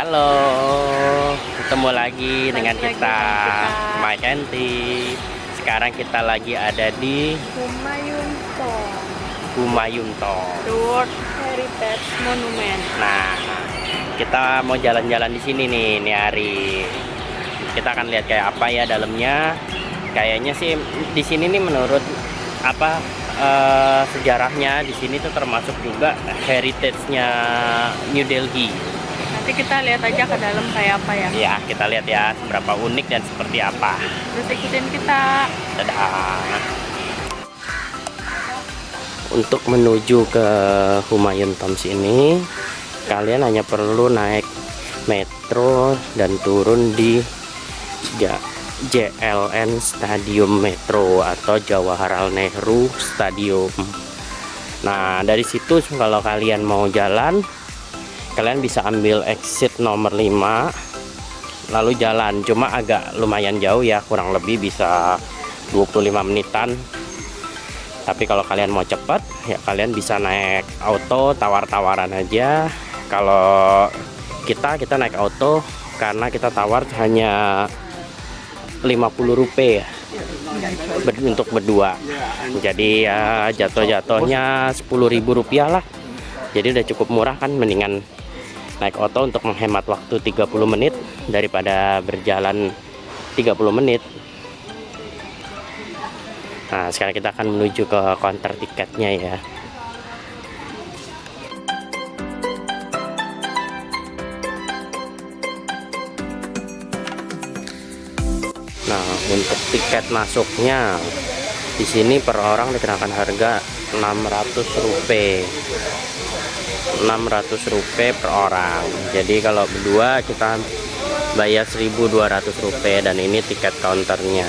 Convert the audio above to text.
Halo, ketemu lagi dengan kita, Mike Enti. Sekarang kita lagi ada di Humayunto World Heritage Monument. Nah, kita mau jalan-jalan di sini nih, ini hari. Kita akan lihat kayak apa ya dalamnya. Kayaknya sih di sini nih menurut sejarahnya di sini tuh termasuk juga heritage-nya New Delhi. Nanti kita lihat aja ke dalam kayak apa ya. Ya, kita lihat ya seberapa unik dan seperti apa. Terus ikutin kita. Dadah. Untuk menuju ke Humayun Tombs ini, kalian hanya perlu naik metro dan turun di JLN Stadium Metro atau Jawaharlal Nehru Stadium. Nah, dari situ kalau kalian mau jalan, kalian bisa ambil exit nomor 5 lalu jalan. Cuma agak lumayan jauh ya, kurang lebih bisa 25 menitan. Tapi kalau kalian mau cepat ya kalian bisa naik auto, tawar-tawaran aja. Kalau kita naik auto karena kita tawar hanya 50 rupiah untuk berdua. Jadi ya jatuhnya 10.000 rupiah lah. Jadi udah cukup murah kan, mendingan naik auto untuk menghemat waktu 30 menit daripada berjalan 30 menit. Nah, sekarang kita akan menuju ke counter tiketnya ya. Nah, untuk tiket masuknya di sini per orang dikenakan harga 600 rupiah. 600 rupiah per orang. Jadi kalau berdua kita bayar 1.200 rupiah dan ini tiket counternya.